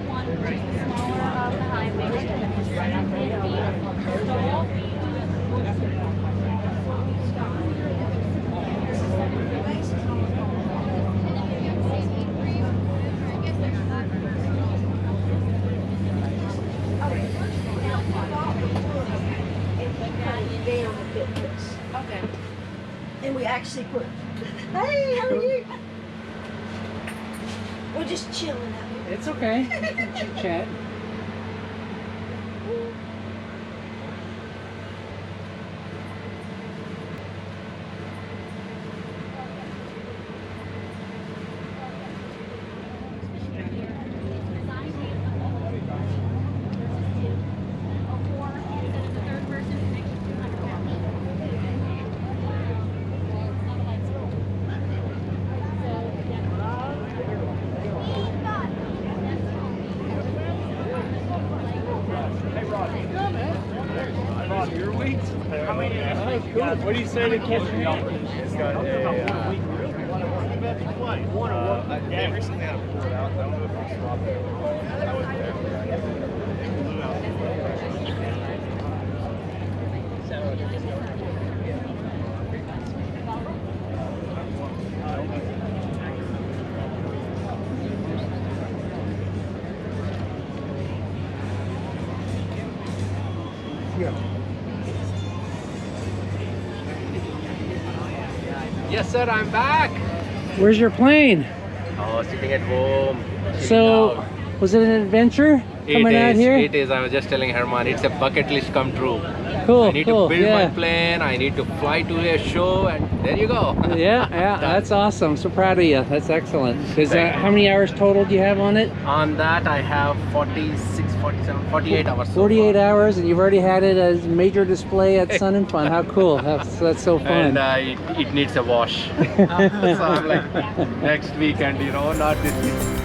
one, which is the smaller of the high wings, Okay. And we actually put, hey, how are you? We're just chilling out here. It's okay. You can chit chat. What do you say to catch me up? It's got I recently had a pull it out. I don't know if you swapped it. I wasn't Yes, sir, I'm back. Where's your plane? Oh, sitting at home. So, was it an adventure coming out here? It is. I was just telling Herman, it's a bucket list come true. Cool, I need cool, to build yeah. my plane. I need to fly to a show, and there you go. Yeah, that's awesome. So proud of you. That's excellent. Because how many hours total do you have on it? On that, I have 46, 47, 48 hours. 48 hours, and you've already had it as major display at Sun and Fun. How cool. That's so fun. And it needs a wash. So I'm like, next weekend, not this week.